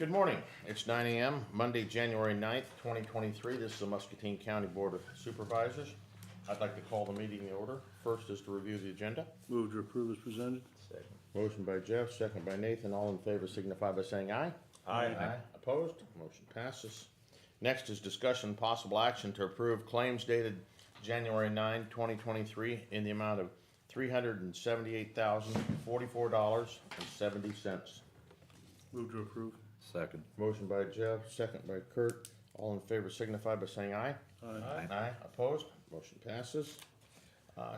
Good morning. It's 9 a.m., Monday, January 9th, 2023. This is the Muscatine County Board of Supervisors. I'd like to call the meeting in order. First is to review the agenda. Move to approve as presented. Second. Motion by Jeff, second by Nathan. All in favor signify by saying aye. Aye. Opposed? Motion passes. Next is discussion and possible action to approve claims dated January 9, 2023 in the amount of $378,044.70. Move to approve. Second. Motion by Jeff, second by Kurt. All in favor signify by saying aye. Aye. Aye. Opposed? Motion passes.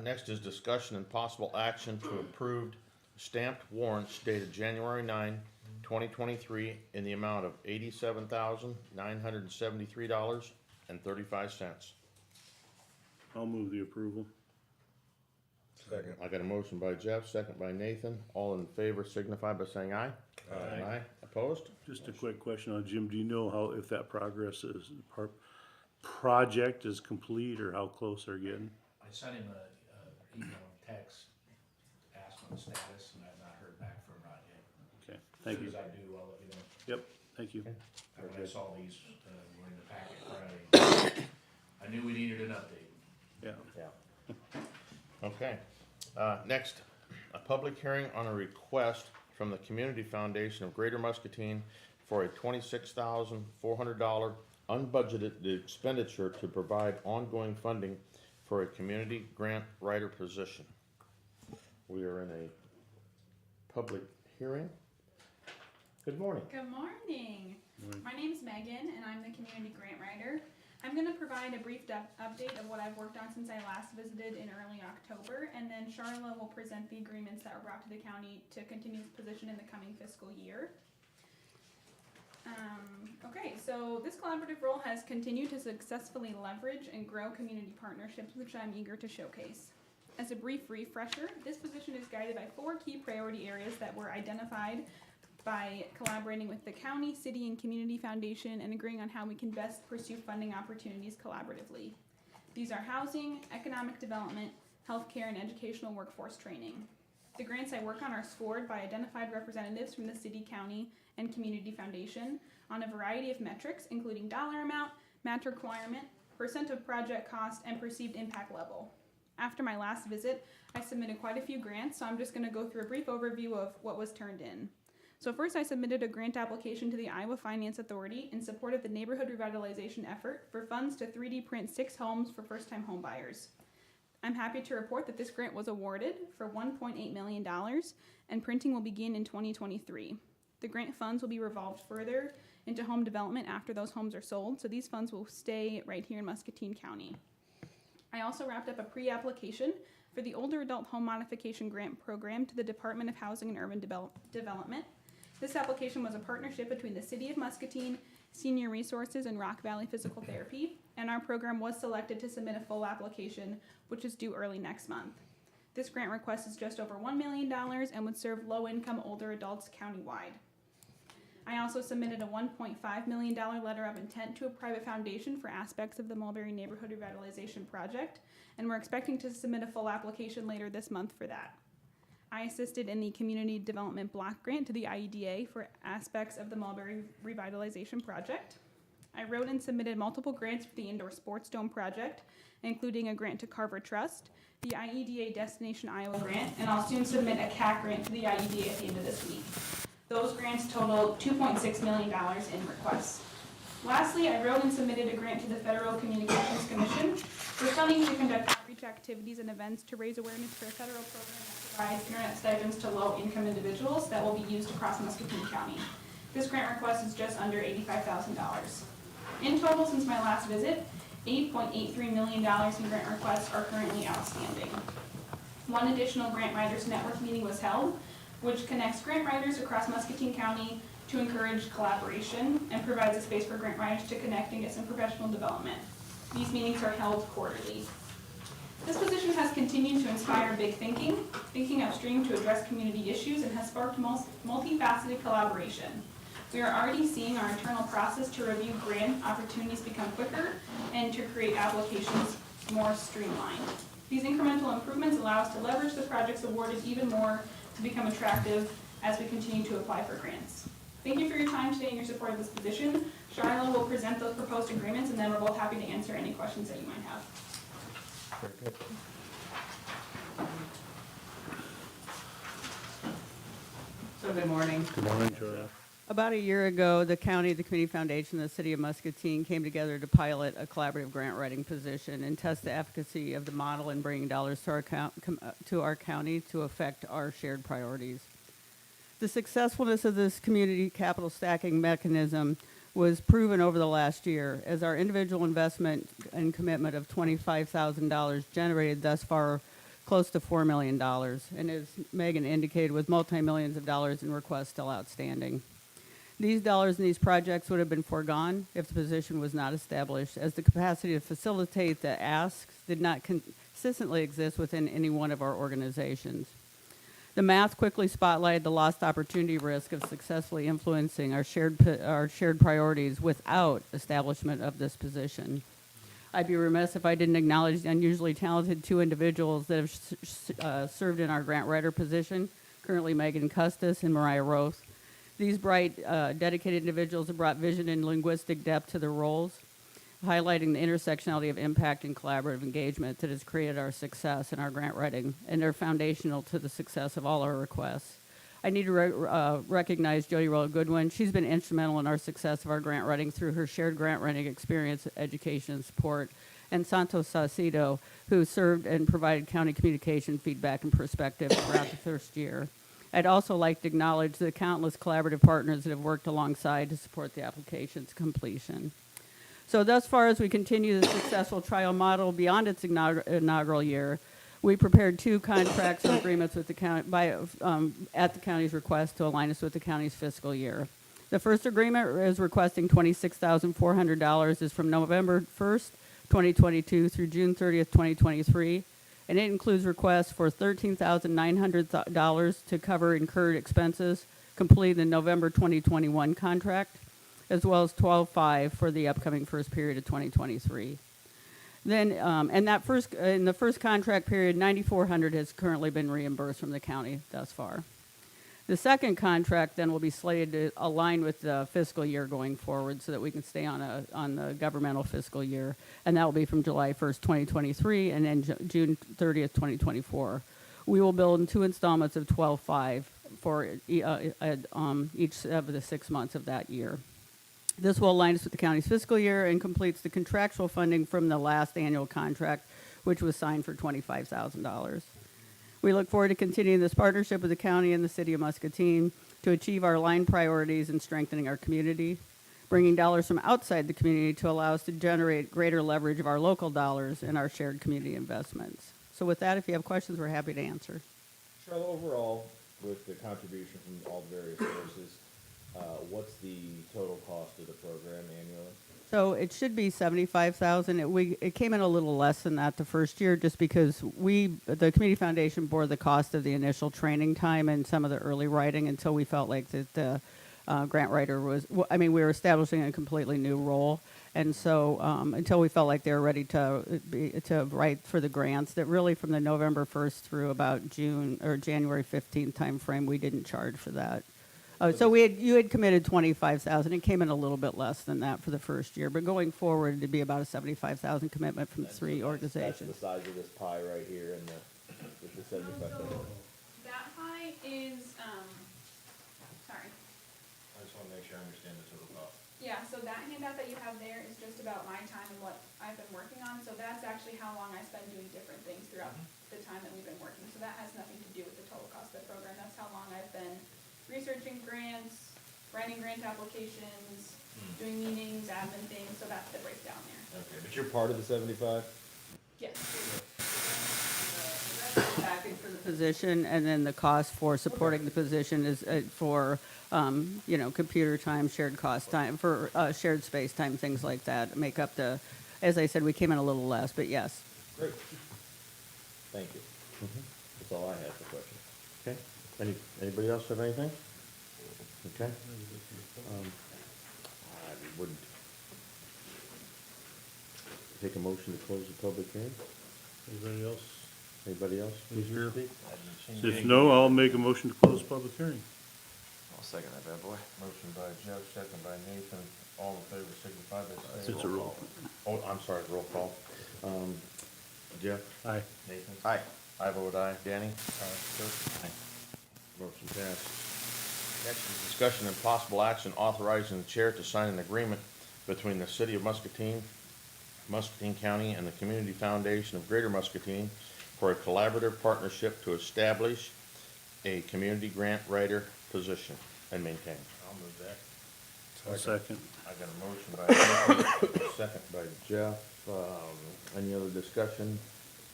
Next is discussion and possible action to approve stamped warrants dated January 9, 2023 in the amount of $87,973.35. I'll move the approval. Second. I got a motion by Jeff, second by Nathan. All in favor signify by saying aye. Aye. Opposed? Just a quick question on Jim. Do you know how, if that project is complete or how close they're getting? I sent him a email and text, asked him the status, and I've not heard back from Rod yet. Okay, thank you. As soon as I do, I'll let you know. Yep, thank you. And when I saw these, were in the packet Friday, I knew we needed an update. Yeah. Okay. Next, a public hearing on a request from the Community Foundation of Greater Muscatine for a $26,400 unbudgeted expenditure to provide ongoing funding for a community grant writer position. We are in a public hearing. Good morning. Good morning. Morning. My name is Megan, and I'm the community grant writer. I'm going to provide a brief update of what I've worked on since I last visited in early October, and then Charla will present the agreements that were brought to the county to continue this position in the coming fiscal year. Okay, so this collaborative role has continued to successfully leverage and grow community partnerships, which I'm eager to showcase. As a brief refresher, this position is guided by 4 key priority areas that were identified by collaborating with the county, city, and community foundation and agreeing on how we can best pursue funding opportunities collaboratively. These are housing, economic development, healthcare, and educational workforce training. The grants I work on are scored by identified representatives from the city, county, and community foundation on a variety of metrics, including dollar amount, match requirement, percent of project cost, and perceived impact level. After my last visit, I submitted quite a few grants, so I'm just going to go through a brief overview of what was turned in. So first, I submitted a grant application to the Iowa Finance Authority in support of the neighborhood revitalization effort for funds to 3D print 6 homes for first-time home buyers. I'm happy to report that this grant was awarded for $1.8 million, and printing will begin in 2023. The grant funds will be revolved further into home development after those homes are sold, so these funds will stay right here in Muscatine County. I also wrapped up a pre-application for the Older Adult Home Modification Grant Program to the Department of Housing and Urban Development. This application was a partnership between the City of Muscatine, Senior Resources, and Rock Valley Physical Therapy, and our program was selected to submit a full application, which is due early next month. This grant request is just over $1 million and would serve low-income older adults countywide. I also submitted a $1.5 million letter of intent to a private foundation for aspects of the Mulberry Neighborhood Revitalization Project, and we're expecting to submit a full application later this month for that. I assisted in the Community Development Block Grant to the IEDA for aspects of the Mulberry Revitalization Project. I wrote and submitted multiple grants for the Indoor Sports Dome project, including a grant to Carver Trust, the IEDA Destination Iowa grant, and I'll soon submit a CAC grant to the IEDA at the end of this week. Those grants total $2.6 million in requests. Lastly, I wrote and submitted a grant to the Federal Communications Commission for funding to conduct outreach activities and events to raise awareness for a federal program that provides internet stipends to low-income individuals that will be used across Muscatine County. This grant request is just under $85,000. In total, since my last visit, $8.83 million in grant requests are currently outstanding. One additional Grant Writers Network meeting was held, which connects grant writers across Muscatine County to encourage collaboration and provides a space for grant writers to connect and get some professional development. These meetings are held quarterly. This position has continued to inspire big thinking upstream to address community issues, and has sparked multifaceted collaboration. We are already seeing our internal process to review grant opportunities become quicker and to create applications more streamlined. These incremental improvements allow us to leverage the projects awarded even more to become attractive as we continue to apply for grants. Thank you for your time today and your support of this position. Charlotte will present those proposed agreements, and then we're both happy to answer any questions that you might have. Very good. So good morning. Good morning, Charlie. About a year ago, the county, the Community Foundation, and the city of Muscatine came together to pilot a collaborative grant writing position and test the efficacy of the model in bringing dollars to our county to affect our shared priorities. The successfulness of this community capital stacking mechanism was proven over the last year, as our individual investment and commitment of $25,000 generated thus far close to $4 million, and as Megan indicated, with multi-millions of dollars in requests still outstanding. These dollars in these projects would have been foregone if the position was not established, as the capacity to facilitate the asks did not consistently exist within any one of our organizations. The math quickly spotlighted the lost opportunity risk of successfully influencing our shared priorities without establishment of this position. I'd be remiss if I didn't acknowledge the unusually talented two individuals that have served in our grant writer position, currently Megan Custis and Mariah Roth. These bright, dedicated individuals have brought vision and linguistic depth to their roles, highlighting the intersectionality of impact and collaborative engagement that has created our success in our grant writing, and they're foundational to the success of all our requests. I need to recognize Jody Rolla Goodwin. She's been instrumental in our success of our grant writing through her shared grant writing experience, education, and support, and Santos Saucedo, who served and provided county communication feedback and perspective throughout the first year. I'd also like to acknowledge the countless collaborative partners that have worked alongside to support the application's completion. So thus far, as we continue the successful trial model beyond its inaugural year, we prepared two contracts and agreements with the county at the county's request to align us with the county's fiscal year. The first agreement is requesting $26,400 is from November 1st, 2022 through June 30th, 2023, and it includes requests for $13,900 to cover incurred expenses completed in the November 2021 contract, as well as $12,500 for the upcoming first period of 2023. Then, in the first contract period, $9,400 has currently been reimbursed from the county thus far. The second contract then will be slated to align with the fiscal year going forward, so that we can stay on the governmental fiscal year, and that will be from July 1st, 2023, and then June 30th, 2024. We will bill in two installments of $12,500 for each of the 6 months of that year. This will align us with the county's fiscal year and completes the contractual funding from the last annual contract, which was signed for $25,000. We look forward to continuing this partnership with the county and the city of Muscatine to achieve our aligned priorities in strengthening our community, bringing dollars from outside the community to allow us to generate greater leverage of our local dollars and our shared community investments. So with that, if you have questions, we're happy to answer. Charlotte, overall, with the contribution from all the various sources, what's the total cost of the program annually? So it should be $75,000. It came in a little less than that the first year, just because the Community Foundation bore the cost of the initial training time and some of the early writing until we felt like that the grant writer was. We were establishing a completely new role, and so until we felt like they were ready to write for the grants, that really from the November 1st through about June or January 15th timeframe, we didn't charge for that. So you had committed $25,000. It came in a little bit less than that for the first year, but going forward, it'd be about a $75,000 commitment from three organizations. That's the size of this pie right here, and the $75,000. That pie is, sorry. I just want to make sure I understand the total cost. Yeah, so that handout that you have there is just about my time and what I've been working on. So that's actually how long I spend doing different things throughout the time that we've been working. So that has nothing to do with the total cost of the program. That's how long I've been researching grants, writing grant applications, doing meetings, admin things. So that's the breakdown there. Okay, but you're part of the 75? Yes. Package for the position, and then the cost for supporting the position is for computer time, shared cost time, for shared space time, things like that. Make up the, as I said, we came in a little less, but yes. Great. Thank you. That's all I had for questions. Okay, anybody else have anything? Okay. I would take a motion to close the public hearing. Anybody else? Anybody else? Is here? Speak? If no, I'll make a motion to close public hearing. I'll second that bad boy. Motion by Jeff, second by Nathan. All in favor signify by saying. It's a roll. Oh, I'm sorry, roll call. Jeff? Aye. Nathan? Aye. I vote aye. Danny? Kirk? Aye. Motion passed. Next is discussion and possible action authorizing the chair to sign an agreement between the City of Muscatine, Muscatine County, and the Community Foundation of Greater Muscatine for a collaborative partnership to establish a community grant writer position and maintain. I'll move that. I'll second. I got a motion by Nathan, second by Jeff. Any other discussion?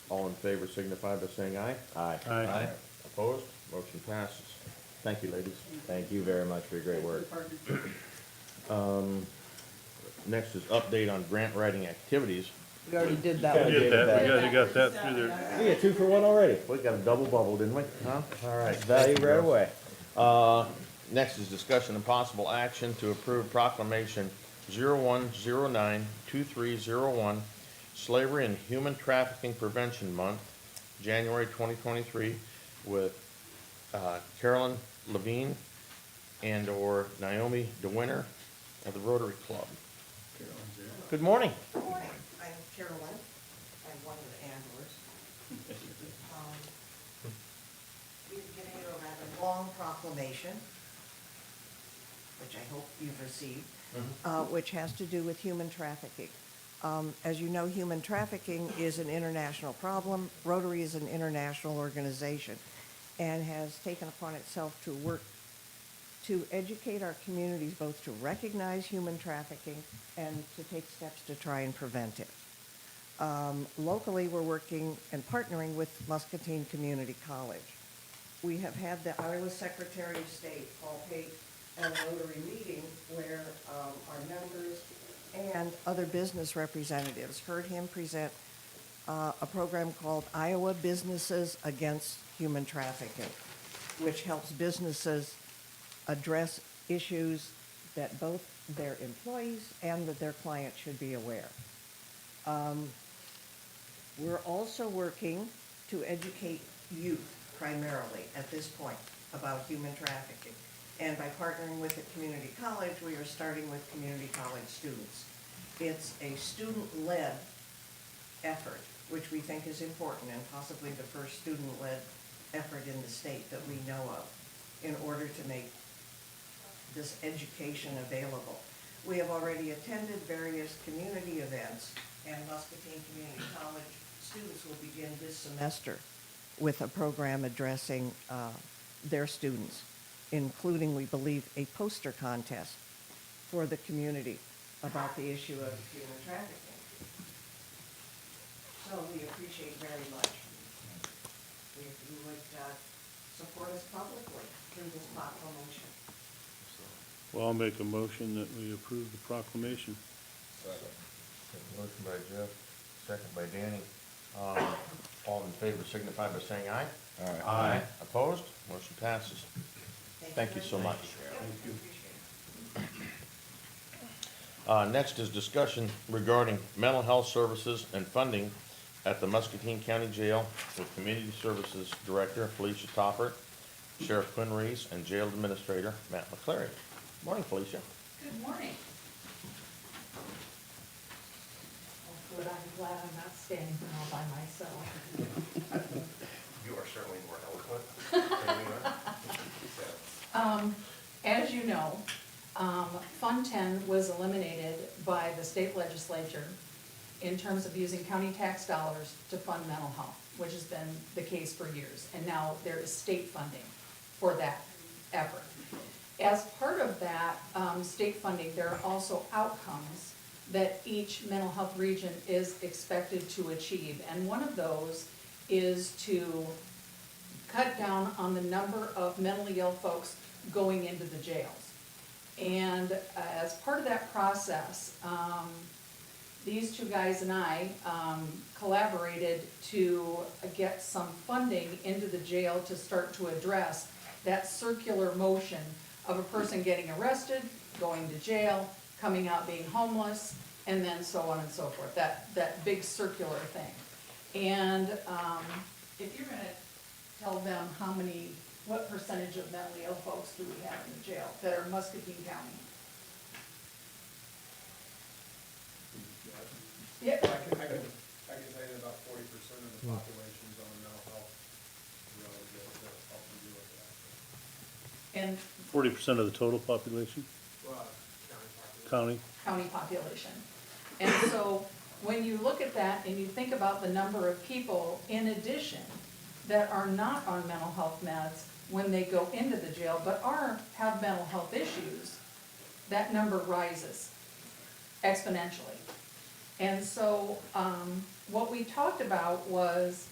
All in favor signify by saying aye. Aye. Aye. Opposed? Motion passes. Thank you, ladies. Thank you very much for your great work. Next is update on grant writing activities. We already did You that kinda one. We gave did it that, back. you got that through there. We get 2 for 1 already. We got a double bubble, didn't we? Huh? All right. Value Thank you, right girls. away. Next is discussion and possible action to approve proclamation 01092301, Slavery and Human Trafficking Prevention Month, January 2023, with Carolyn Levine and/or Naomi DeWinter of the Rotary Club. Good morning. Good morning, I'm Carolyn, I'm one of the anglers. We're getting a rather long proclamation, which I hope you've received, which has to do with human trafficking. As you know, human trafficking is an international problem. Rotary is an international organization and has taken upon itself to work to educate our communities both to recognize human trafficking and to take steps to try and prevent it. Locally, we're working and partnering with Muscatine Community College. We have had the Iowa Secretary of State, Paul Pate, at a Rotary meeting where our members and other business representatives heard him present a program called Iowa Businesses Against Human Trafficking, which helps businesses address issues that both their employees and that their clients should be aware. We're also working to educate youth primarily at this point about human trafficking. And by partnering with the community college, we are starting with community college students. It's a student-led effort, which we think is important and possibly the first student-led effort in the state that we know of in order to make this education available. We have already attended various community events, and Muscatine Community College students will begin this semester with a program addressing their students, including, we believe, a poster contest for the community about the issue of human trafficking. So we appreciate very much if you would support us publicly through this proclamation. Well, I'll make a motion that we approve the proclamation. Motion by Jeff, second by Danny. All in favor signify by saying aye. Aye. Opposed? Motion passes. Thank you so very much. Appreciate it. Next is discussion regarding mental health services and funding at the Muscatine County Jail with Community Services Director Felicia Topper, Sheriff Quinn Reese, and Jail Administrator Matt McClary. Morning, Felicia. Good morning. Oh, good, I'm glad I'm not standing here all by myself. You are certainly more eloquent. As you know, Fund 10 was eliminated by the state legislature in terms of using county tax dollars to fund mental health, which has been the case for years. And now there is state funding for that effort. As part of that state funding, there are also outcomes that each mental health region is expected to achieve. And one of those is to cut down on the number of mentally ill folks going into the jails. And as part of that process, these two guys and I collaborated to get some funding into the jail to start to address that circular motion of a person getting arrested, going to jail, coming out being homeless, and then so on and so forth, that big circular thing. And if you're gonna tell them how many what percentage of mentally ill folks do we have in the jail that are Muscatine County? Yeah, I can tell you about 40% of the population is on mental health road that help them deal with that. and 40% of the total population, Well, county population. county? county population. And so, when you look at that and you think about the number of people in addition that are not on mental health meds when they go into the jail, but have mental health issues, that number rises exponentially. And so, what we talked about was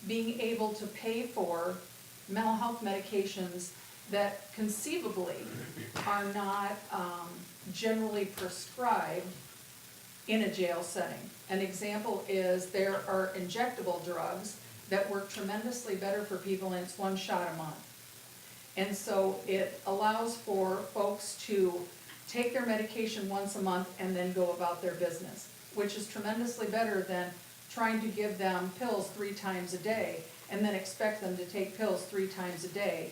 being able to pay for mental health medications that conceivably are not, generally prescribed in a jail setting. An example is there are injectable drugs that work tremendously better for people, and it's 1 shot a month. And so it allows for folks to take their medication once a month and then go about their business, which is tremendously better than trying to give them pills 3 times a day and then expect them to take pills 3 times a day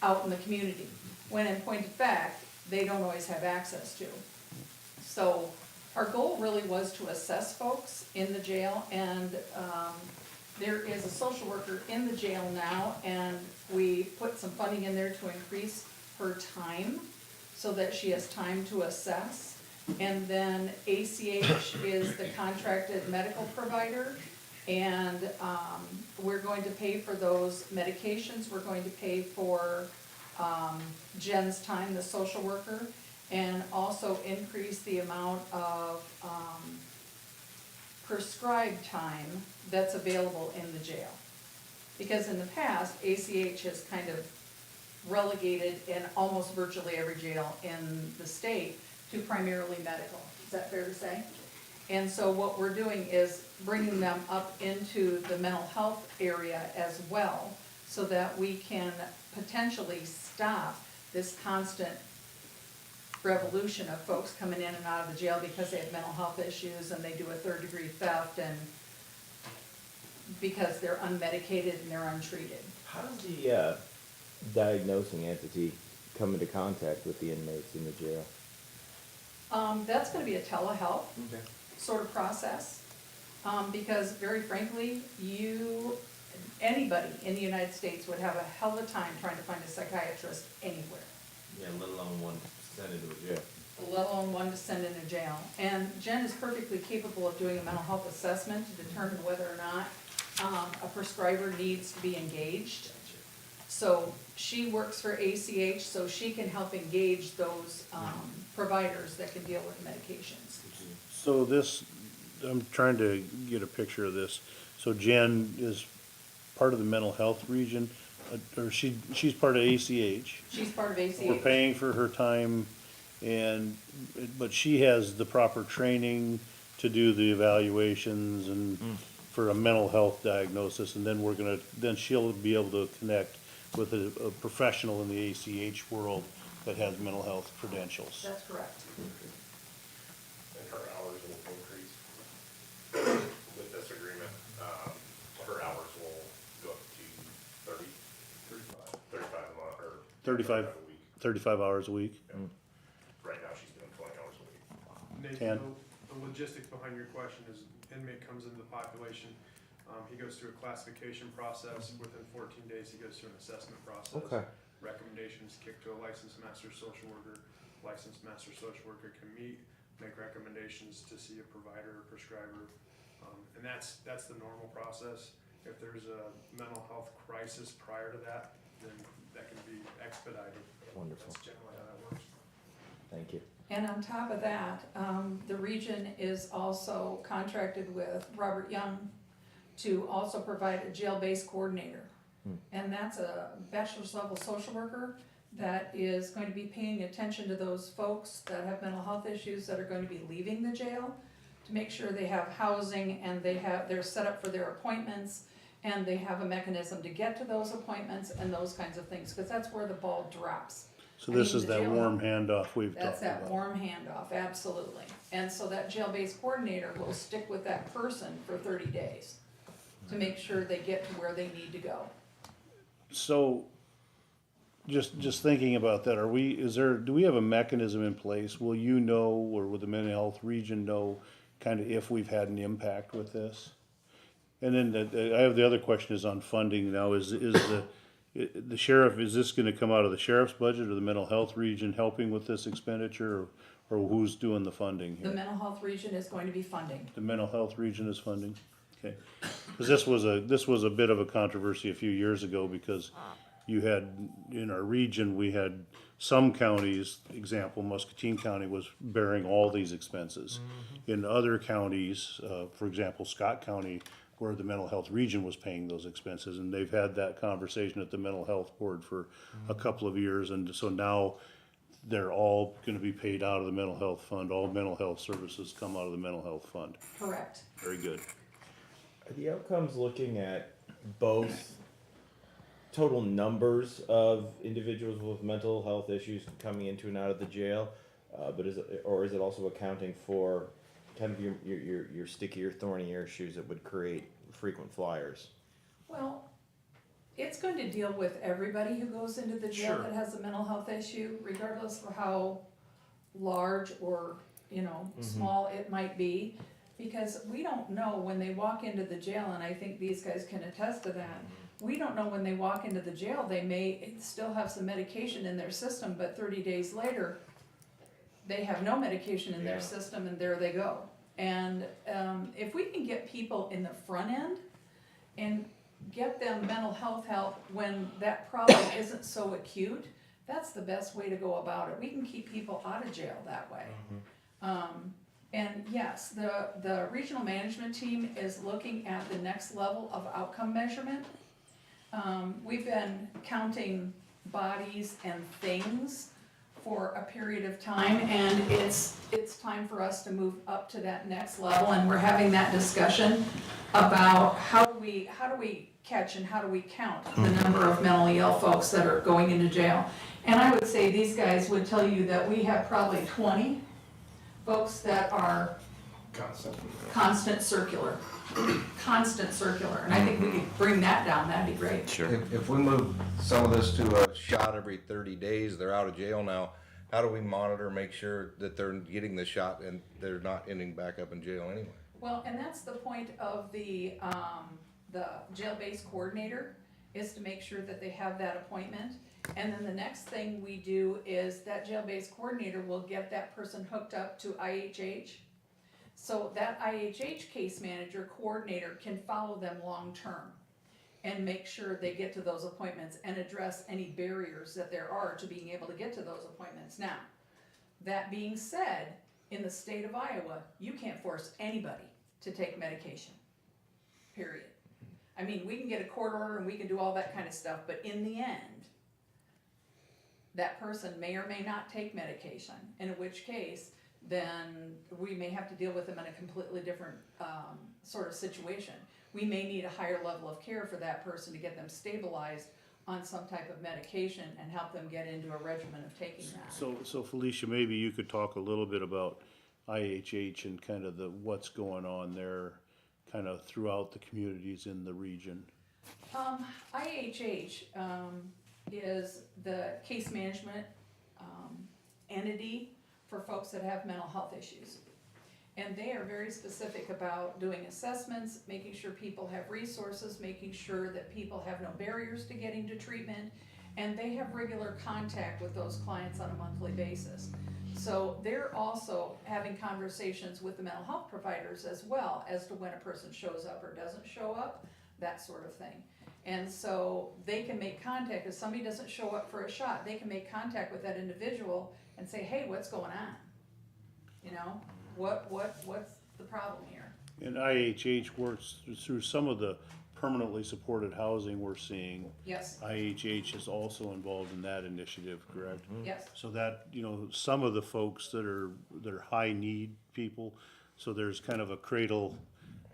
out in the community, when in point of fact, they don't always have access to. So our goal really was to assess folks in the jail, and there is a social worker in the jail now, and we put some funding in there to increase her time so that she has time to assess. And then ACH is the contracted medical provider, and we're going to pay for those medications. We're going to pay for Jen's time, the social worker, and also increase the amount of prescribed time that's available in the jail. Because in the past, ACH has kind of relegated in almost virtually every jail in the state to primarily medical. Is that fair to say? And so what we're doing is bringing them up into the mental health area as well, so that we can potentially stop this constant revolution of folks coming in and out of the jail because they have mental health issues and they do a 3rd-degree theft, and because they're unmedicated and they're untreated. How does the diagnosing entity come into contact with the inmates in the jail? That's gonna be a telehealth sort of process, because very frankly, anybody in the United States would have a hell of a time trying to find a psychiatrist anywhere, Yeah, let alone one sent into a jail. let alone one to send into jail. And Jen is perfectly capable of doing a mental health assessment to determine whether or not a prescriber needs to be engaged. So she works for ACH, so she can help engage those providers that can deal with medications. So this, I'm trying to get a picture of this. So Jen is part of the mental health region, or she's part of ACH. She's part of ACH. We're paying for her time, but she has the proper training to do the evaluations and for a mental health diagnosis, and then she'll be able to connect with a professional in the ACH world that has mental health credentials. That's correct. And her hours will increase with this agreement. Her hours will go up to 35 a month, or 35 a week. 35 hours a week. Right now, she's doing 20 hours a week. Nathan, 10. the logistics behind your question is inmate comes into the population, he goes through a classification process, within 14 days, he goes through an assessment process. Okay. Recommendations kicked to a licensed master social worker. Licensed master social worker can meet, make recommendations to see a provider or prescriber. And that's the normal process. If there's a mental health crisis prior to that, then that can be expedited. Wonderful. That's generally how that works. Thank you. And on top of that, the region is also contracted with Robert Young to also provide a jail-based coordinator. And that's a bachelor's level social worker that is going to be paying attention to those folks that have mental health issues that are going to be leaving the jail, to make sure they have housing and they're set up for their appointments, and they have a mechanism to get to those appointments and those kinds of things, because that's where the ball drops. So this I mean, is the that jail- warm handoff we've That's talked about. that warm handoff, absolutely. And so that jail-based coordinator will stick with that person for 30 days to make sure they get to where they need to go. So just thinking about that, do we have a mechanism in place? Will you know, or will the mental health region know, kind of if we've had an impact with this? And then I have the other question is on funding now, is the sheriff, is this gonna come out of the sheriff's budget or the mental health region helping with this expenditure, or who's doing the funding The here? mental health region is going to be funding. The mental health region is funding? Okay. Cause this was a bit of a controversy a few years ago, because you had, in our region, we had some counties, example, Muscatine County was bearing all these expenses. In other counties, for example, Scott County, where the mental health region was paying those expenses, and they've had that conversation at the mental health board for a couple of years, and so now they're all gonna be paid out of the mental health fund, all mental health services come out of the mental health fund. Correct. Very good. Are the outcomes looking at both total numbers of individuals with mental health issues coming into and out of the jail, but is it also accounting for kind of your stickier, thornier issues that would create frequent flyers? Well, it's going to deal with everybody who goes into the jail Sure. that has a mental health issue, regardless of how large or, small it might be. Because we don't know when they walk into the jail, and I think these guys can attest to that. We don't know when they walk into the jail, they may still have some medication in their system, but 30 days later, they have no medication in Yeah. their system, and there they go. And if we can get people in the front end and get them mental health help when that problem isn't so acute, that's the best way to go about it. We can keep people out of jail that way. And yes, the regional management team is looking at the next level of outcome measurement. We've been counting bodies and things for a period of time, and it's time for us to move up to that next level, and we're having that discussion about how do we catch and how do we count the number of mentally ill folks that are going into jail. And I would say these guys would tell you that we have probably 20 folks that are constant circular, and I think we could bring that down, that'd be great. If we move some of this to a shot every 30 days, they're out of jail now, how do we monitor, make sure that they're getting the shot and they're not ending back up in jail anyway? Well, and that's the point of the jail-based coordinator, is to make sure that they have that appointment. And then the next thing we do is that jail-based coordinator will get that person hooked up to IHH. So that IHH case manager coordinator can follow them long-term and make sure they get to those appointments and address any barriers that there are to being able to get to those appointments. Now, that being said, in the state of Iowa, you can't force anybody to take medication, period. I mean, we can get a court order and we can do all that kind of stuff, but in the end, that person may or may not take medication, in which case, then we may have to deal with them in a completely different sort of situation. We may need a higher level of care for that person to get them stabilized on some type of medication and help them get into a regimen of taking that. So Felicia, maybe you could talk a little bit about IHH and kind of what's going on there, kind of throughout the communities in the region. IHH is the case management entity for folks that have mental health issues. And they are very specific about doing assessments, making sure people have resources, making sure that people have no barriers to getting to treatment, and they have regular contact with those clients on a monthly basis. So they're also having conversations with the mental health providers as well as to when a person shows up or doesn't show up, that sort of thing. And so they can make contact. If somebody doesn't show up for a shot, they can make contact with that individual and say, hey, what's going on? You know, what's the problem here? And IHH works through some of the permanently supported housing we're seeing. Yes, IHH is also involved in that initiative, correct? yes, So that, some of the folks that are high need people, so there's kind of a cradle,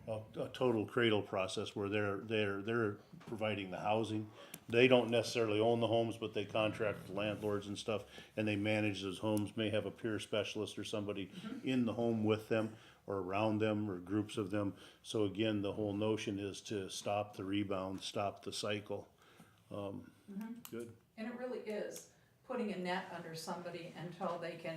a total cradle process where they're providing the housing. They don't necessarily own the homes, but they contract with landlords and stuff, and they manage those homes, may have a peer specialist or somebody in the home with them or around them or groups of them. So again, the whole notion is to stop the rebound, stop the cycle. Good. And it really is putting a net under somebody until they can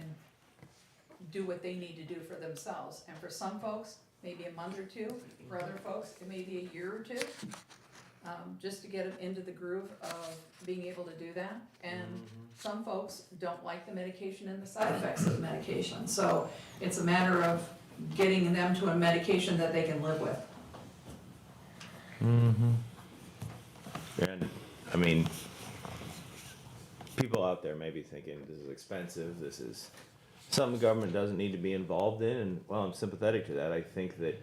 do what they need to do for themselves. And for some folks, maybe a month or two. For other folks, it may be a year or two. Just to get them into the groove of being able to do that. And some folks don't like the medication and the side effects of the medication. So it's a matter of getting them to a medication that they can live with. And, I mean, people out there may be thinking, this is expensive, this is something the government doesn't need to be involved in, and, well, I'm sympathetic to that. I think that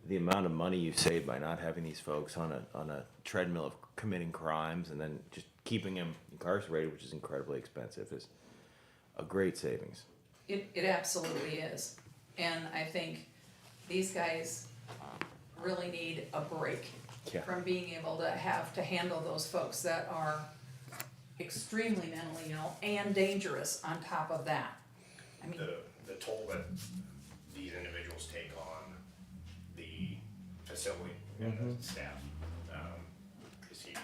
the amount of money you save by not having these folks on a treadmill of committing crimes and then just keeping them incarcerated, which is incredibly expensive, is a great savings. It absolutely is. And I think these guys really need a break Yeah. from being able to have to handle those folks that are extremely mentally ill and dangerous on top of that. I mean, The toll that these individuals take on the facility and the staff, is huge.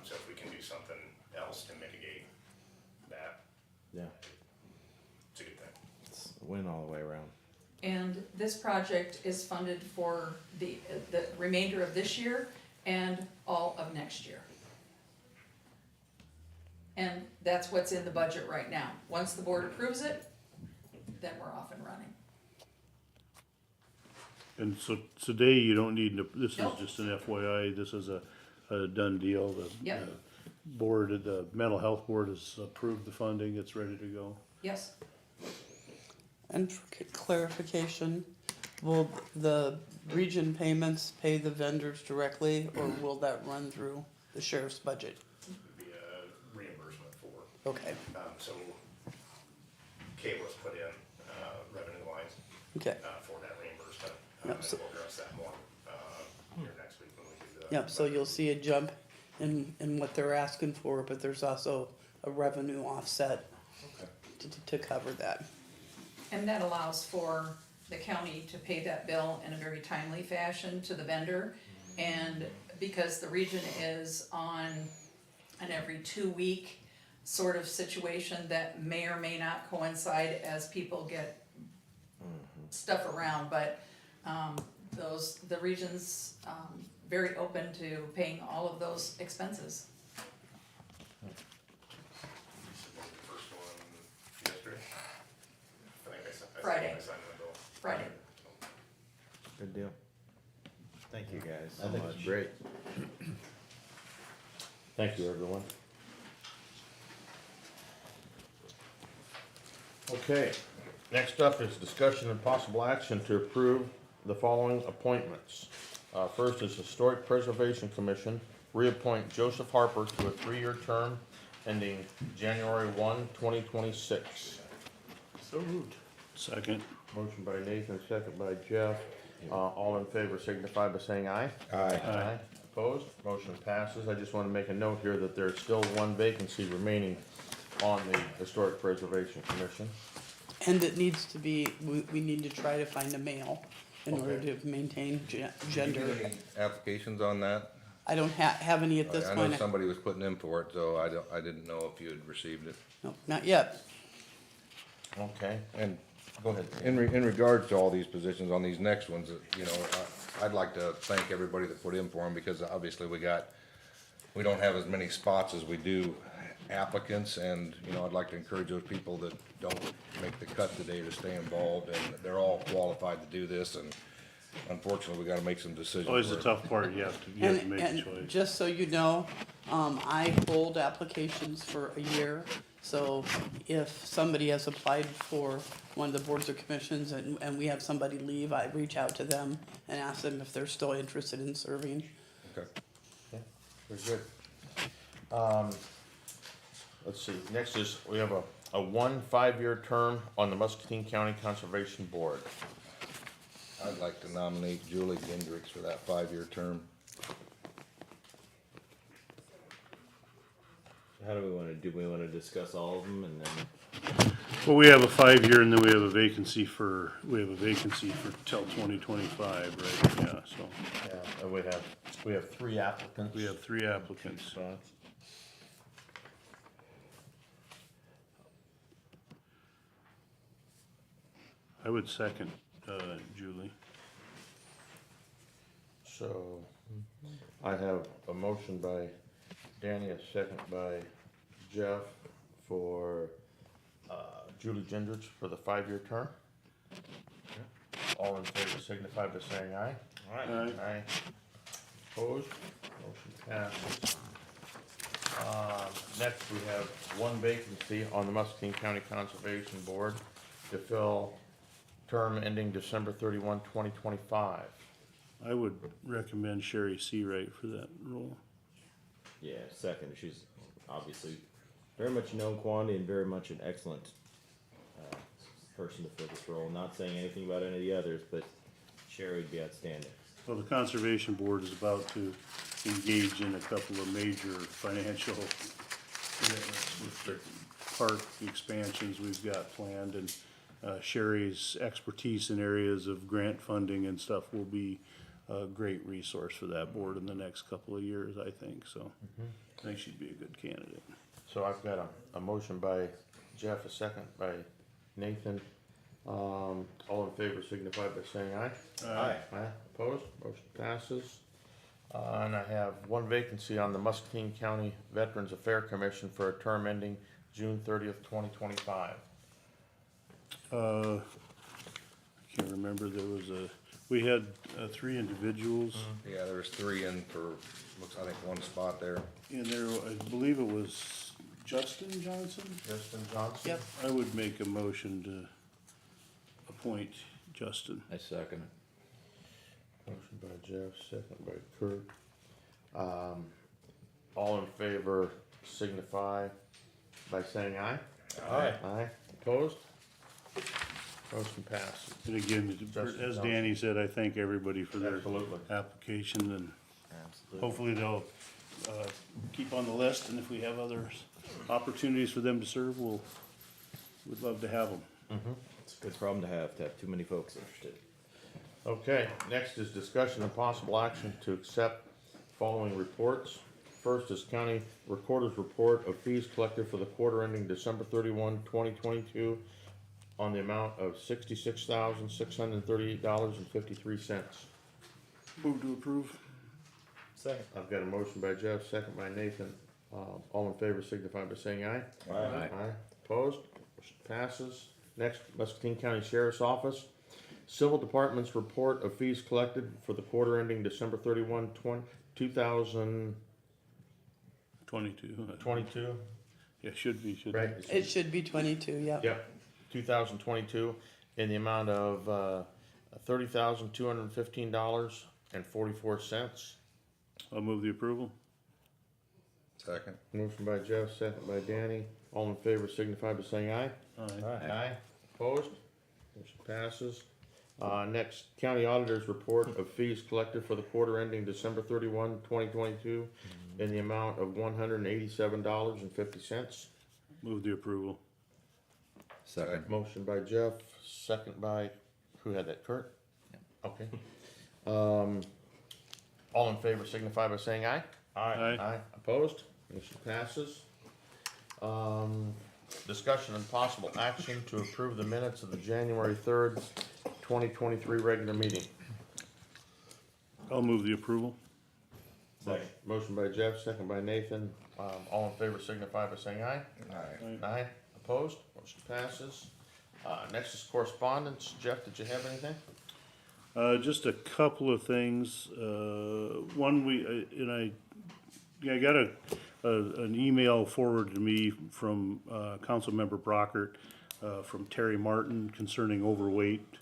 So if we can do something else to mitigate that, Yeah, it's a good thing. it's a win all the way around. and this project is funded for the remainder of this year and all of next year. And that's what's in the budget right now. Once the board approves it, then we're off and running. And so today you don't need to, this is Nope. just an FYI, this is a done deal. The Yep. board, the mental health board has approved the funding, it's ready to go. Yes, And for clarification, will the region payments pay the vendors directly, or will that run through the sheriff's budget? Would be a reimbursement for, Okay, so cable has put in, revenue lines, okay. for that reimbursement. Yep, And so- we'll address that more, here next week when we do the. Yep, so you'll see a jump in what they're asking for, but there's also a revenue offset to cover that. and that allows for the county to pay that bill in a very timely fashion to the vendor. And because the region is on an every 2 week sort of situation that may or may not coincide as people get stuff around, but the region's very open to paying all of those expenses. Submitted the first one yesterday. I think I Friday. signed the bill. Friday. Good deal. Thank you guys so I think much. it's great. Thank you, everyone. Okay, next up is discussion and possible action to approve the following appointments. First is Historic Preservation Commission, reappoint Joseph Harper to a 3-year term ending January 1, 2026. So moved. Second. Motion by Nathan, second by Jeff. All in favor signify by saying aye. Aye. Opposed? Motion passes. I just want to make a note here that there's still one vacancy remaining on the Historic Preservation Commission. And it needs to be, we need to try to find a male in order Okay. to maintain Did you gender. get any applications on that? I don't have any at this I know point. somebody was putting in for it, so I didn't know if you had received it. No, not yet. Okay. And Go ahead. in regards to all these positions on these next ones, you know, I'd like to thank everybody that put in for them, because obviously we don't have as many spots as we do applicants, and, you know, I'd like to encourage those people that don't make the cut today to stay involved, and they're all qualified to do this, and unfortunately, we gotta make some decisions. Always the where- tough part, you have to make a And choice. just so you know, I hold applications for a year. So if somebody has applied for one of the boards or commissions and we have somebody leave, I reach out to them and ask them if they're still interested in serving. Okay. Very good. Let's see, next is, we have a 5-year term on the Muscatine County Conservation Board. I'd like to nominate Julie Gendricks for that 5-year term. How do we wanna do, we wanna discuss all of them and then, Well, we have a 5-year and then we have a vacancy for till 2025, right? Yeah, so Yeah, and we have 3 applicants. we have 3 applicants. Spots. I would second, Julie. So, I have a motion by Danny, a second by Jeff for, Julie Gendrich for the 5-year term. All in favor signify by saying aye. Aye. Aye. Opposed? Motion passes. Next, we have one vacancy on the Muscatine County Conservation Board to fill term ending December 31, 2025. I would recommend Sherry Seawright for that role. Yeah, second. She's obviously very much known quantity and very much an excellent person to fill this role. Not saying anything about any of the others, but Sherry would be outstanding. Well, the Conservation Board is about to engage in a couple of major financial commitments with the park expansions we've got planned, and Sherry's expertise in areas of grant funding and stuff will be a great resource for that board in the next couple of years, I think, so. I think she'd be a good candidate. So I've got a motion by Jeff, a second by Nathan. All in favor signify by saying aye. Aye. Aye. Opposed? Motion passes. And I have one vacancy on the Muscatine County Veterans Affairs Commission for a term ending June 30th, 2025. I can't remember, we had 3 individuals, Yeah, there's 3 in for, looks, I think, 1 spot there. and there, I believe it was Justin Johnson? Justin Johnson? Yep. I would make a motion to appoint Justin. I second. Motion by Jeff, second by Kurt. All in favor signify by saying aye. Aye. Aye. Opposed? Motion passes. And again, Justin as Johnson. Danny said, I thank everybody for their Absolutely. application, and Absolutely. hopefully they'll keep on the list, and if we have other opportunities for them to serve, we'd love to have them. It's a good problem to have too many folks interested. Okay, next is discussion and possible action to accept following reports. First is County Recorder's Report of fees collected for the quarter ending December 31, 2022 on the amount of $66,638.53. Move to approve. Second. I've got a motion by Jeff, second by Nathan. All in favor signify by saying aye. Aye. Aye. Opposed? Motion passes. Next, Muscatine County Sheriff's Office. Civil Department's report of fees collected for the quarter ending December 31, 2022. 22. Yeah, should be. Right? It should be 22, yep. Yep, 2022, in the amount of $30,215.44. I'll move the approval. Second. Motion by Jeff, second by Danny. All in favor signify by saying aye. Aye. Aye. Opposed? Motion passes. Next, County Auditor's Report of fees collected for the quarter ending December 31, 2022, in the amount of $187.50. Move the approval. Second. Motion by Jeff, second by, who had that, Kurt? Okay. All in favor signify by saying aye. Aye. Aye. Opposed? Motion passes. Discussion and possible action to approve the minutes of the January 3rd, 2023 regular meeting. I'll move the approval. Second. Motion by Jeff, second by Nathan. All in favor signify by saying aye. Aye. Aye. Opposed? Motion passes. Next is correspondence. Jeff, did you have anything? Just a couple of things. One, I got an email forwarded to me from Councilmember Brockert from Terry Martin concerning overweight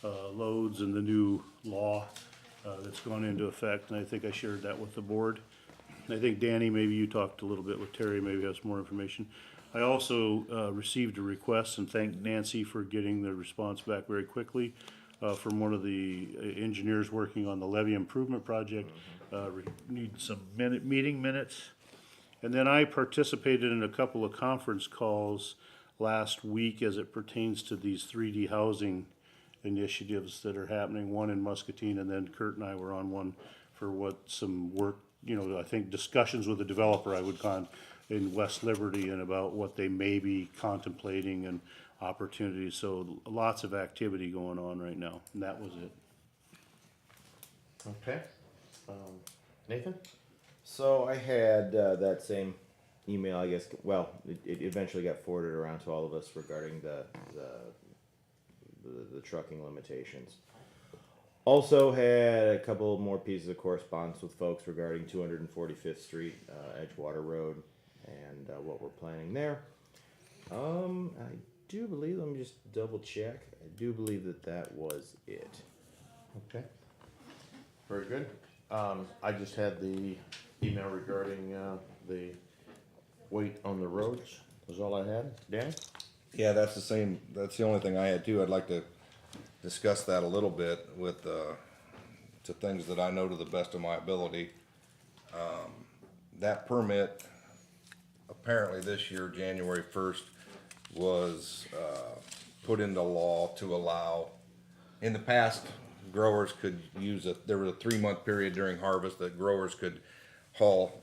loads and the new law that's gone into effect, and I think I shared that with the board. And I think, Danny, maybe you talked a little bit with Terry, maybe have some more information. I also received a request, and thanked Nancy for getting the response back very quickly, from one of the engineers working on the levee improvement project. Need some meeting minutes. And then I participated in a couple of conference calls last week as it pertains to these 3D housing initiatives that are happening, one in Muscatine, and then Kurt and I were on one for some work, I think discussions with the developer I would in West Liberty, and about what they may be contemplating, and opportunities, so lots of activity going on right now, and that was it. Okay. Nathan? So I had that same email, I guess. Well, it eventually got forwarded around to all of us regarding the trucking limitations. Also had a couple more pieces of correspondence with folks regarding 245th Street, Edgewater Road, and what we're planning there. I do believe, let me just double check. I do believe that was it. Okay. Very good. I just had the email regarding, the weight on the roads, was all I had. Danny? Yeah, that's the same, that's the only thing I had too. I'd like to discuss that a little bit with, to things that I know to the best of my ability. That permit, apparently this year, January 1st, was, put into law to allow, in the past, growers could use there was a 3-month period during harvest that growers could haul,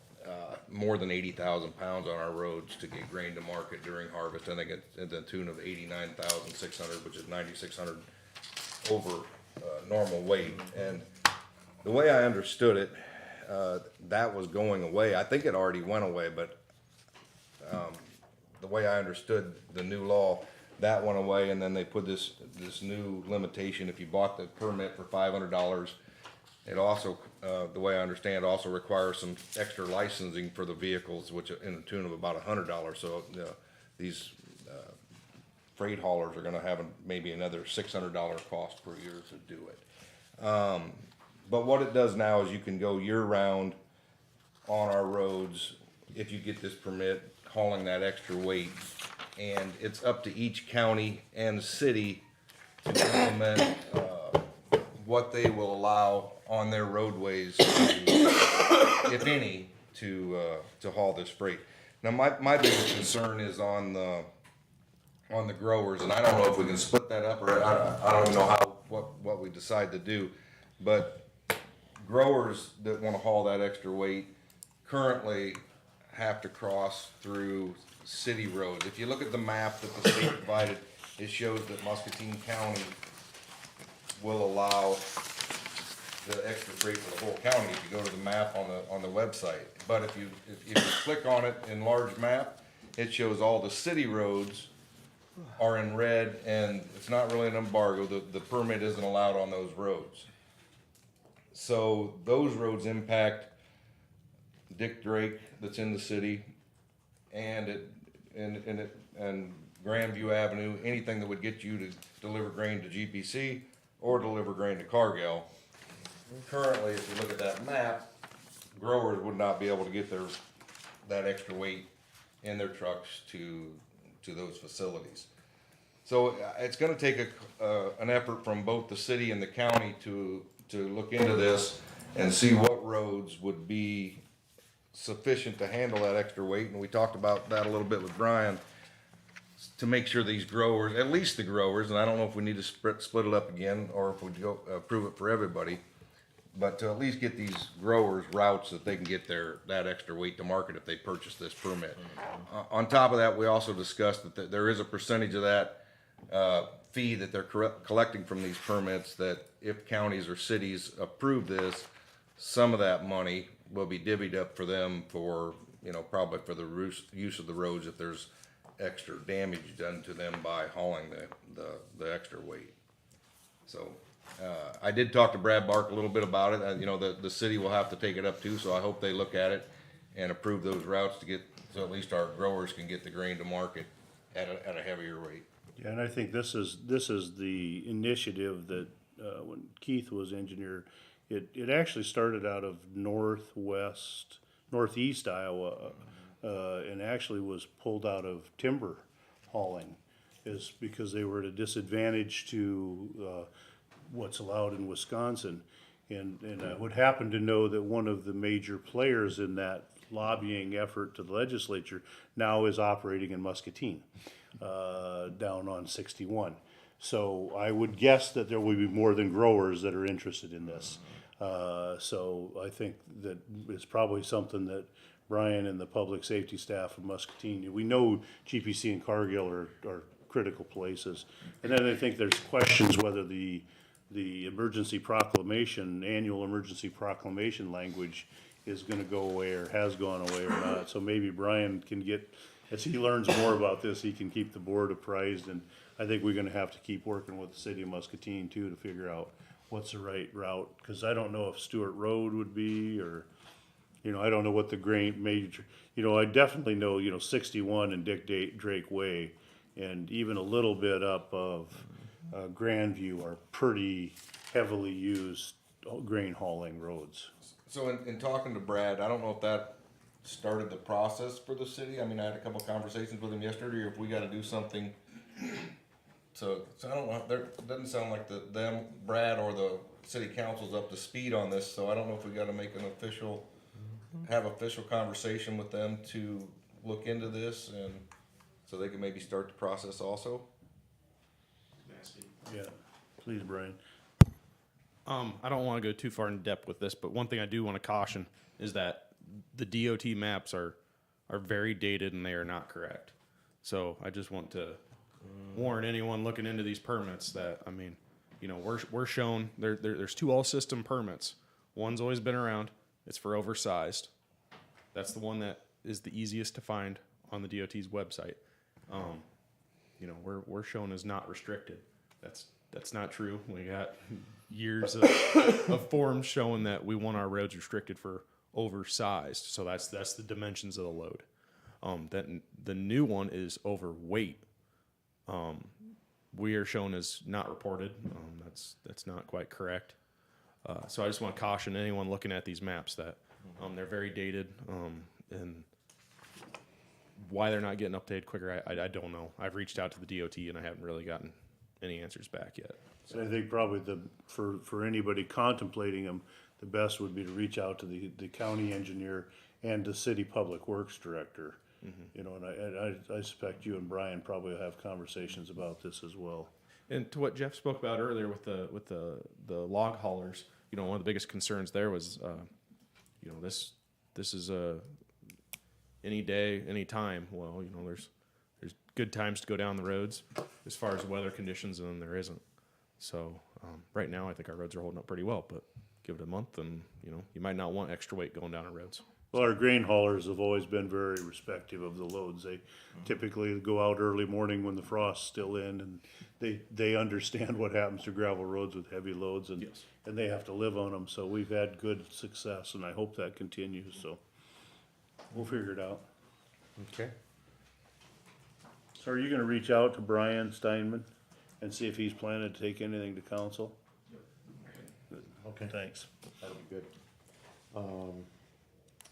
more than 80,000 pounds on our roads to get grain to market during harvest. I think it's at the tune of 89,600, which is 9,600 over normal weight. And the way I understood it, that was going away. I think it already went away, but the way I understood the new law, that went away, and then they put this new limitation. If you bought the permit for $500, it also, the way I understand, also requires some extra licensing for the vehicles, which in the tune of about $100. So these freight haulers are going to have maybe another $600 cost per year to do it. But what it does now is you can go year-round on our roads if you get this permit, hauling that extra weight. And it's up to each county and city to implement what they will allow on their roadways, if any, to haul this freight. Now, my biggest concern is on the growers, and I don't know if we can split that up, or I don't even know what we decide to do. But growers that want to haul that extra weight currently have to cross through city roads. If you look at the map that the state provided, it shows that Muscatine County will allow the extra freight for the whole county if you go to the map on the website. But if you click on it in large map, it shows all the city roads are in red, and it's not really an embargo. The permit isn't allowed on those roads. So those roads impact Dick Drake that's in the city, and Grandview Avenue, anything that would get you to deliver grain to GPC or deliver grain to Cargill. Currently, if you look at that map, growers would not be able to get that extra weight in their trucks to those facilities. So it's going to take an effort from both the city and the county to look into this and see what roads would be sufficient to handle that extra weight. And we talked about that a little bit with Brian, to make sure these growers, at least the growers, and I don't know if we need to split it up again or if we go approve it for everybody, but to at least get these growers routes that they can get that extra weight to market if they purchase this permit. On top of that, we also discussed that there is a percentage of that fee that they're collecting from these permits, that if counties or cities approve this, some of that money will be divvied up for them for, probably for the use of the roads if there's extra damage done to them by hauling the extra weight. So I did talk to Brad Bark a little bit about it. The city will have to take it up too, so I hope they look at it and approve those routes so at least our growers can get the grain to market at a heavier weight. Yeah, and I think this is the initiative that, when Keith was engineer, it actually started out of northeast Iowa, and actually was pulled out of timber hauling, is because they were at a disadvantage to what's allowed in Wisconsin. And I would happen to know that one of the major players in that lobbying effort to the legislature now is operating in Muscatine, down on 61. So I would guess that there will be more than growers that are interested in this. So I think that it's probably something that Brian and the public safety staff of Muscatine, we know GPC and Cargill are critical places. And then I think there's questions whether the emergency proclamation, annual emergency proclamation language is gonna go away or has gone away or not. So maybe Brian can get, as he learns more about this, he can keep the board apprised. And I think we're gonna have to keep working with the city of Muscatine too to figure out what's the right route. Cause I don't know if Stewart Road would be, or, you know, I don't know what the major, you know, I definitely know, you know, 61 and Drake Way, and even a little bit up of Grandview are pretty heavily used grain hauling roads. So in talking to Brad, I don't know if that started the process for the city. I mean, I had a couple conversations with him yesterday, or if we gotta do something. So I don't know, it doesn't sound like Brad or the city council's up to speed on this, so I don't know if we gotta make an have official conversation with them to look into this, and so they can maybe start the process also. Nasty. Yeah, please, Brian. I don't want to go too far in depth with this, but one thing I do want to caution is that the DOT maps are very dated and they are not correct. So I just want to warn anyone looking into these permits that, I mean, you know, we're shown there's 2 all system permits. One's always been around. It's for oversized. That's the one that is the easiest to find on the DOT's website. You know, we're shown as not restricted. That's not true. We got years of forms showing that we want our roads restricted for oversized. So that's the dimensions of the load. That the new one is overweight. We are shown as not reported. That's not quite correct. So I just want to caution anyone looking at these maps that they're very dated, and why they're not getting updated quicker, I don't know. I've reached out to the DOT and I haven't really gotten any answers back yet. So I think probably for anybody contemplating them, the best would be to reach out to the county engineer and the city public works director. You know, and I suspect you and Brian probably will have conversations about this as well. And to what Jeff spoke about earlier with the log haulers, you know, one of the biggest concerns there was, you know, this is any day, any time. Well, you know, there's good times to go down the roads as far as weather conditions, and then there isn't. So right now, I think our roads are holding up pretty well. But give it a month, and you know, you might not want extra weight going down our roads. Well, our grain haulers have always been very respective of the loads. They typically go out early morning when the frost's still in, and they understand what happens to gravel roads with heavy loads, and Yes. and they have to live on them. So we've had good success, and I hope that continues. So we'll figure it out. Okay. So are you gonna reach out to Brian Steinman and see if he's planning to take anything to council? Good. Okay. Thanks. That'll be good.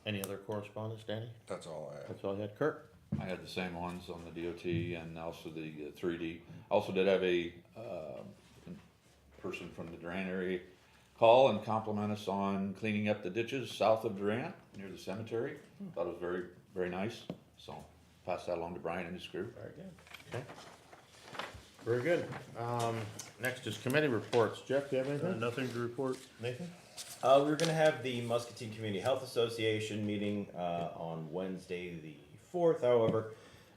Any other correspondence, Danny? That's all I have. That's all I had. Kurt? I had the same ones on the DOT and also the 3D. Also did have a person from the Durant area call and compliment us on cleaning up the ditches south of Durant near the cemetery. Thought it was very, very nice. So pass that along to Brian and his crew. Very good. Okay. Very good. Next is committee reports. Jeff, do you have anything? Nothing to report? Nathan? We were gonna have the Muscatine Community Health Association meeting, on Wednesday the 4th, however,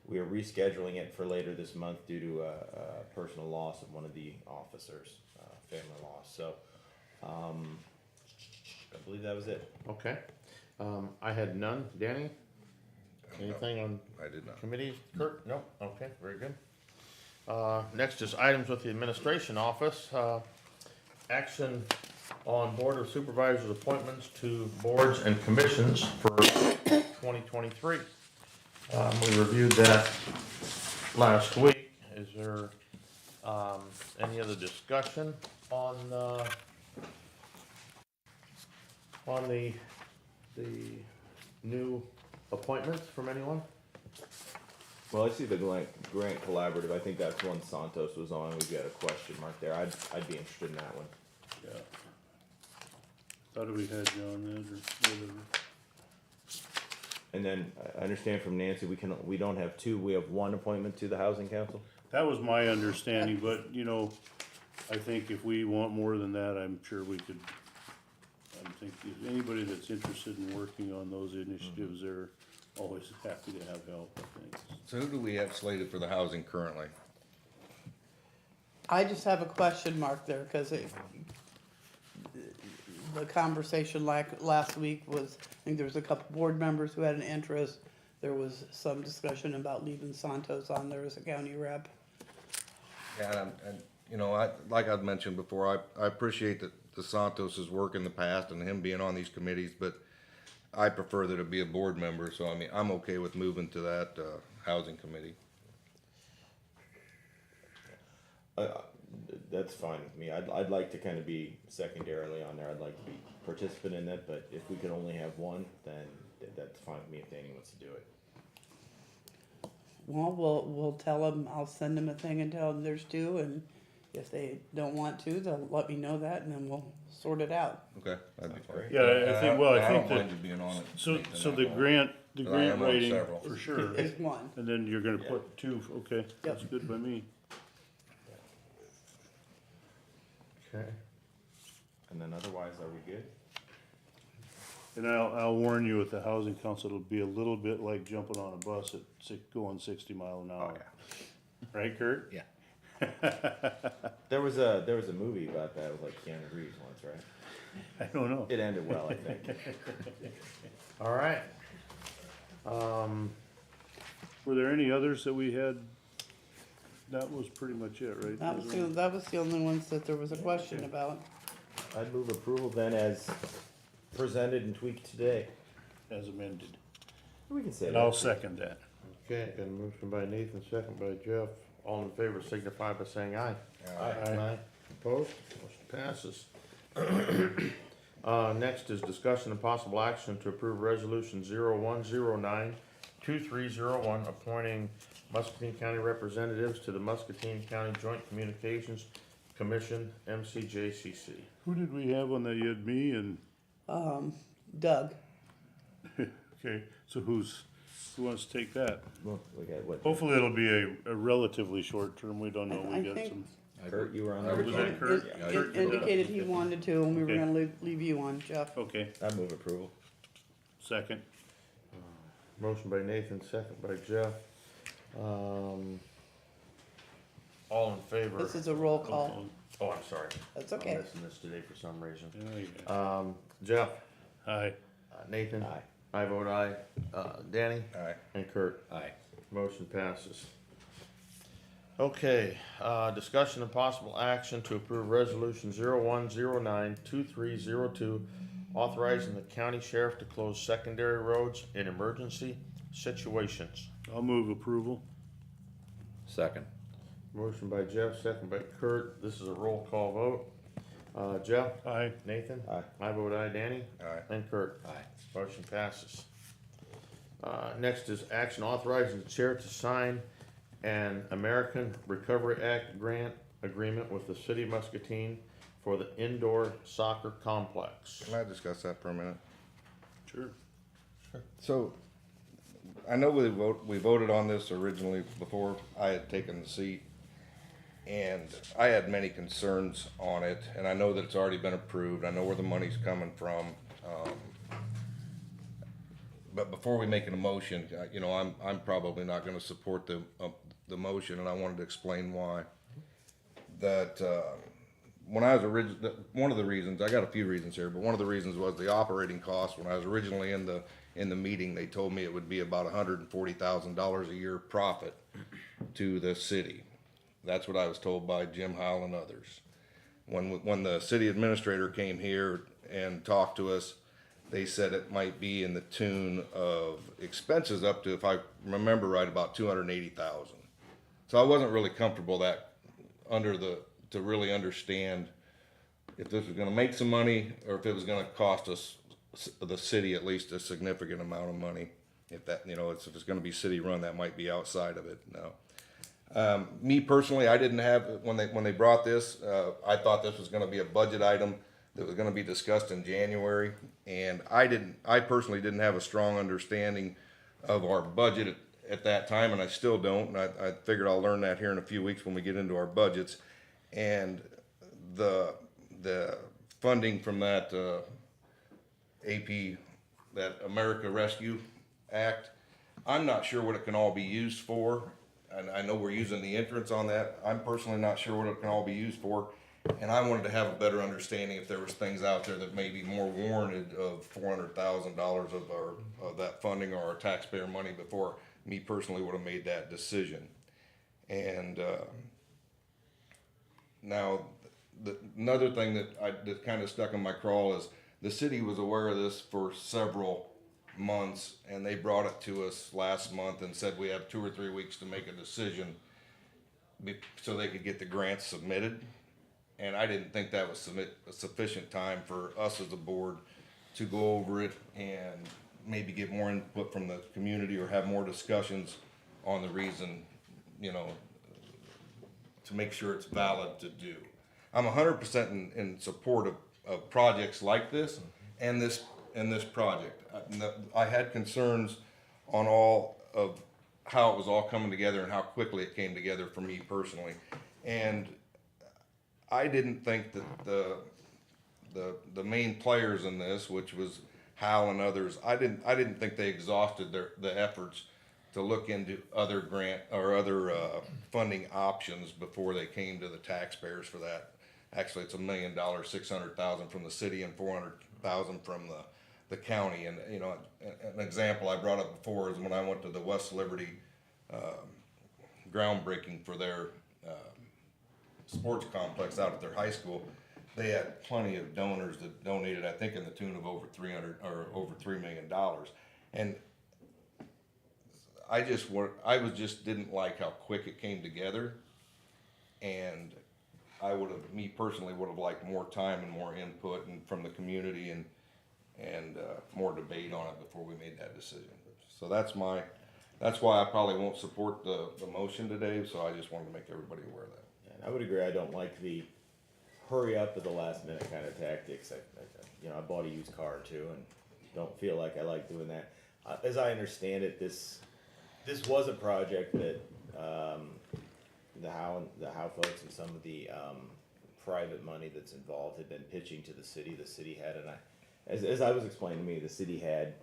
we are rescheduling it for later this month due to a personal loss of one of the officers, family loss, so, I believe that was it. Okay. I had none. Danny? Anything on I did not. committees? Kurt? No? Okay, very good. Next is items with the administration office. Action on Board of Supervisors appointments to boards and commissions for 2023. We reviewed that last week. Is there any other discussion on the new appointments from anyone? Well, I see the Grant Collaborative, I think that's one Santos was on, we've got a question mark there, I'd be interested in that one. Yeah. Thought we had you on that or whatever. And then, I understand from Nancy, we don't have two, we have one appointment to the Housing Council? That was my understanding, but, you know, I think if we want more than that, I'm sure we could. I think if anybody that's interested in working on those initiatives, they're always happy to have help, I think. So who do we have slated for the housing currently? I just have a question mark there, cause the conversation last week was, I think there was a couple board members who had an interest. There was some discussion about leaving Santos on there as a county rep. Yeah, and, you know, like I've mentioned before, I appreciate that the Santos's work in the past and him being on these committees, but I prefer that it be a board member, so I mean, I'm okay with moving to that, housing committee. That's fine with me. I'd like to kind of be secondarily on there. I'd like to be participant in it, but if we can only have one, then that's fine with me if Danny wants to do it. Well, we'll tell them, I'll send them a thing and tell them there's two, and if they don't want to, they'll let me know that, and then we'll sort it out. Okay, that'd be great. Yeah, I think, well, I think don't mind that, you being on it. so Nathan, the I grant, I am on writing, several. for sure. Is one. And then you're gonna put two, okay, that's good by me. Okay. And then otherwise, are we good? And I'll warn you, with the housing council, it'll be a little bit like jumping on a bus at going 60 miles an hour. Right, Kurt? Yeah. There was a movie about that with like Keanu Reeves once, right? I don't know. It ended well, I think. All right. Were there any others that we had? That was pretty much it, right? That was the only ones that there was a question about. I'd move approval then as presented and tweaked today. As amended. We can say And that. I'll second that. Okay, got a motion by Nathan, second by Jeff. All in favor signify by saying aye. Aye. Opposed? Motion passes. Next is discussion and possible action to approve resolution 0109-2301, appointing Muscatine County representatives to the Muscatine County Joint Communications Commission, MCJCC. Who did we have on that? You had me and, Doug. okay, so who wants to take that? Well, we got what? Hopefully it'll be a relatively short term, we don't know, I we got think- some. Kurt, you were on I there. was that Kurt? It Kurt? indicated he wanted to, and we were Okay. gonna leave you on, Jeff. Okay, I move approval. second. Motion by Nathan, second by Jeff. All in favor? This is a roll call. Oh, I'm sorry. That's I'm okay. missing this today for some reason. Yeah, you got it. Jeff, Aye. Nathan? Aye. I vote aye. Danny? Aye. And Kurt? Aye. Motion passes. Okay, discussion and possible action to approve resolution 0109-2302, authorizing the county sheriff to close secondary roads in emergency situations. I'll move approval. Second. Motion by Jeff, second by Kurt. This is a roll call vote. Jeff? Aye. Nathan? Aye. I vote aye. Danny? Aye. And Kurt? Aye. Motion passes. Next is action authorizing the chair to sign an American Recovery Act grant agreement with the city of Muscatine for the indoor soccer complex. Can I discuss that for a minute? Sure. So, I know we voted on this originally before I had taken the seat, and I had many concerns on it, and I know that it's already been approved, I know where the money's coming from. But before we make an motion, you know, I'm probably not gonna support the motion, and I wanted to explain why. That, when I was one of the reasons, I got a few reasons here, but one of the reasons was the operating cost. When I was originally in the meeting, they told me it would be about $140,000 a year profit to the city. That's what I was told by Jim Howell and others. When the city administrator came here and talked to us, they said it might be in the tune of expenses up to, if I remember right, about $280,000. So I wasn't really comfortable to really understand if this was gonna make some money or if it was gonna cost us, the city, at least a significant amount of money. If that, you know, if it's gonna be city run, that might be outside of it, no. Me personally, I didn't have, when they brought this, I thought this was gonna be a budget item that was gonna be discussed in January. And I personally didn't have a strong understanding of our budget at that time, and I still don't. And I figured I'll learn that here in a few weeks when we get into our budgets. And the funding from that AP, that America Rescue Act, I'm not sure what it can all be used for. and I know we're using the entrance on that. I'm personally not sure what it can all be used for. And I wanted to have a better understanding if there was things out there that may be more warranted of $400,000 of that funding or our taxpayer money before me personally would have made that decision. And, now, another thing that kind of stuck in my craw is the city was aware of this for several months, and they brought it to us last month and said we have 2 or 3 weeks to make a decision so they could get the grants submitted. And I didn't think that was a sufficient time for us as a board to go over it and maybe get more input from the community or have more discussions on the reason, you know, to make sure it's valid to do. I'm 100% in support of projects like this and this project. I had concerns on all of how it was all coming together and how quickly it came together for me personally. And I didn't think that the main players in this, which was Hal and others, I didn't think they exhausted the efforts to look into other grant or other funding options before they came to the taxpayers for that. Actually, it's $1 million, 600,000 from the city and 400,000 from the county. And you know, an example I brought up before is when I went to the West Liberty groundbreaking for their sports complex out at their high school. They had plenty of donors that donated, I think, in the tune of over $3 million. And I just didn't like how quick it came together, and me personally would have liked more time and more input and from the community and more debate on it before we made that decision. So that's why I probably won't support the motion today. So I just wanted to make everybody aware of that. And I would agree. I don't like the hurry up at the last minute kind of tactics. I bought a used car too, and don't feel like I like doing that. As I understand it, this was a project that the Howe folks and some of the private money that's involved had been pitching to the city. The city had, as I was explaining to me, the city had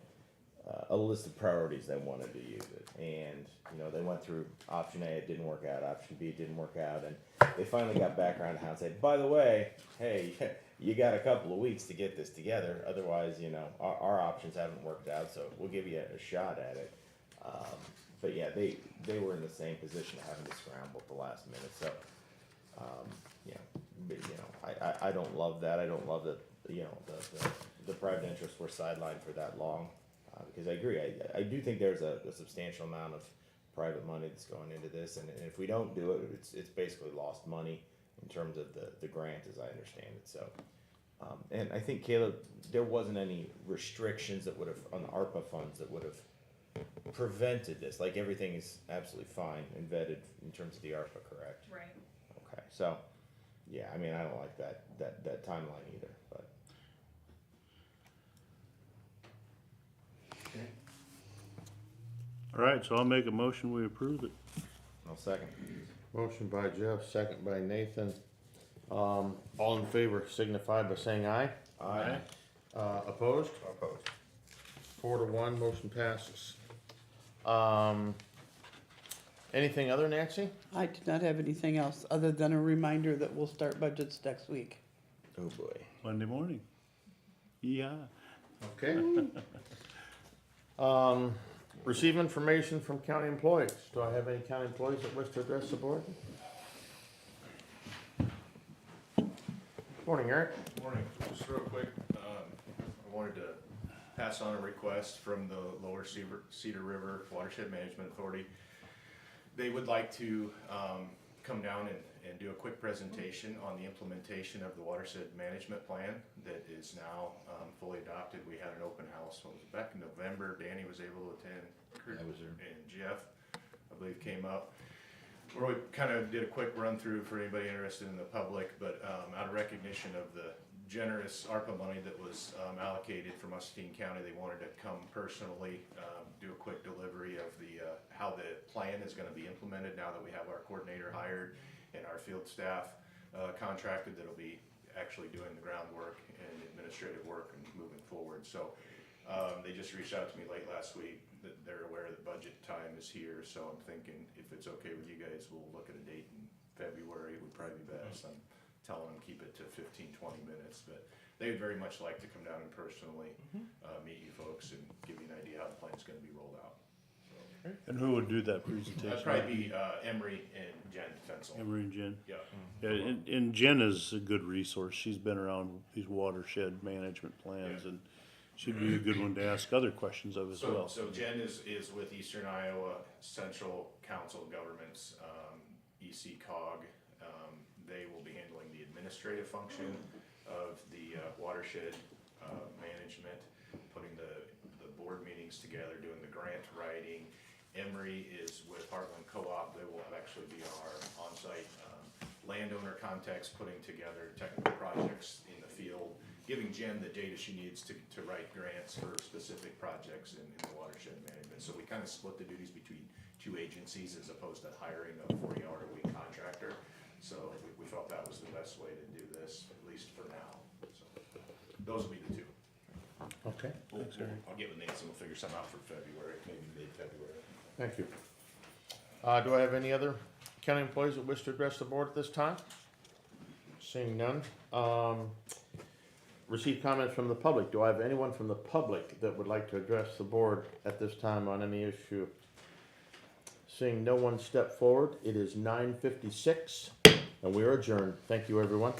a list of priorities they wanted to use it, and they went through option A, it didn't work out. Option B, it didn't work out, and they finally got back around to Howe and said, by the way, hey, you got a couple of weeks to get this together. Otherwise, our options haven't worked out, so we'll give you a shot at it. But yeah, they were in the same position of having to scramble at the last minute. So, I don't love that. I don't love that. The private interests were sidelined for that long. Because I agree. I do think there's a substantial amount of private money that's going into this, and if we don't do it, it's basically lost money in terms of the grant, as I understand it. So, and I think, Caleb, there wasn't any restrictions that would have on the ARPA funds that would have prevented this. Like everything is absolutely fine and vetted in terms of the ARPA, correct? Right. Okay. So, yeah, I mean, I don't like that timeline either, but. All right, so I'll make a motion, we approve it. I'll second. Motion by Jeff, second by Nathan. All in favor signify by saying aye. Aye. Opposed? Opposed. 4-1, motion passes. Anything other, Nancy? I did not have anything else, other than a reminder that we'll start budgets next week. Oh boy. Monday morning. Yeah. Okay. Receive information from county employees. Do I have any county employees that wish to address the board? Morning, Eric. Morning. Just real quick, I wanted to pass on a request from the Lower Cedar River Watershed Management Authority. They would like to come down and do a quick presentation on the implementation of the watershed management plan that is now fully adopted. We had an open house, what was it, back in November. Danny was able to attend. I was there. And Jeff, I believe, came up. Where we kind of did a quick run through for anybody interested in the public, but out of recognition of the generous ARPA money that was allocated for Muscatine County, they wanted to come personally, do a quick delivery of the how the plan is going to be implemented now that we have our coordinator hired and our field staff contracted that'll be actually doing the groundwork and administrative work and moving forward. So They just reached out to me late last week that they're aware that budget time is here, so I'm thinking if it's okay with you guys, we'll look at a date in February, it would probably be best. I'm telling them keep it to 15, 20 minutes, but they would very much like to come down and personally, meet you folks and give you an idea how the plan's gonna be rolled out. And who would do that presentation? That'd probably be, Emery and Jen Fensel. Emery and Jen? Yeah. Yeah, and Jen is a good resource. She's been around these watershed management plans, and she'd be a good one to ask other questions of as well. So Jen is with Eastern Iowa Central Council of Governments, ECCOG. They will be handling the administrative function of the watershed management, putting the board meetings together, doing the grant writing. Emery is with Heartland Co-op. They will actually be our on-site landowner contacts, putting together technical projects in the field, giving Jen the data she needs to write grants for specific projects in the watershed management. So we kind of split the duties between two agencies as opposed to hiring a 40-hour-a-week contractor. So we felt that was the best way to do this, at least for now. So those will be the two. Okay, thanks, Eric. I'll get with Nancy, we'll figure something out for February, maybe mid-February. Thank you. Do I have any other county employees that wish to address the board at this time? Seeing none. Receive comments from the public. Do I have anyone from the public that would like to address the board at this time on any issue? Seeing no one step forward, it is 9:56 and we are adjourned. Thank you, everyone.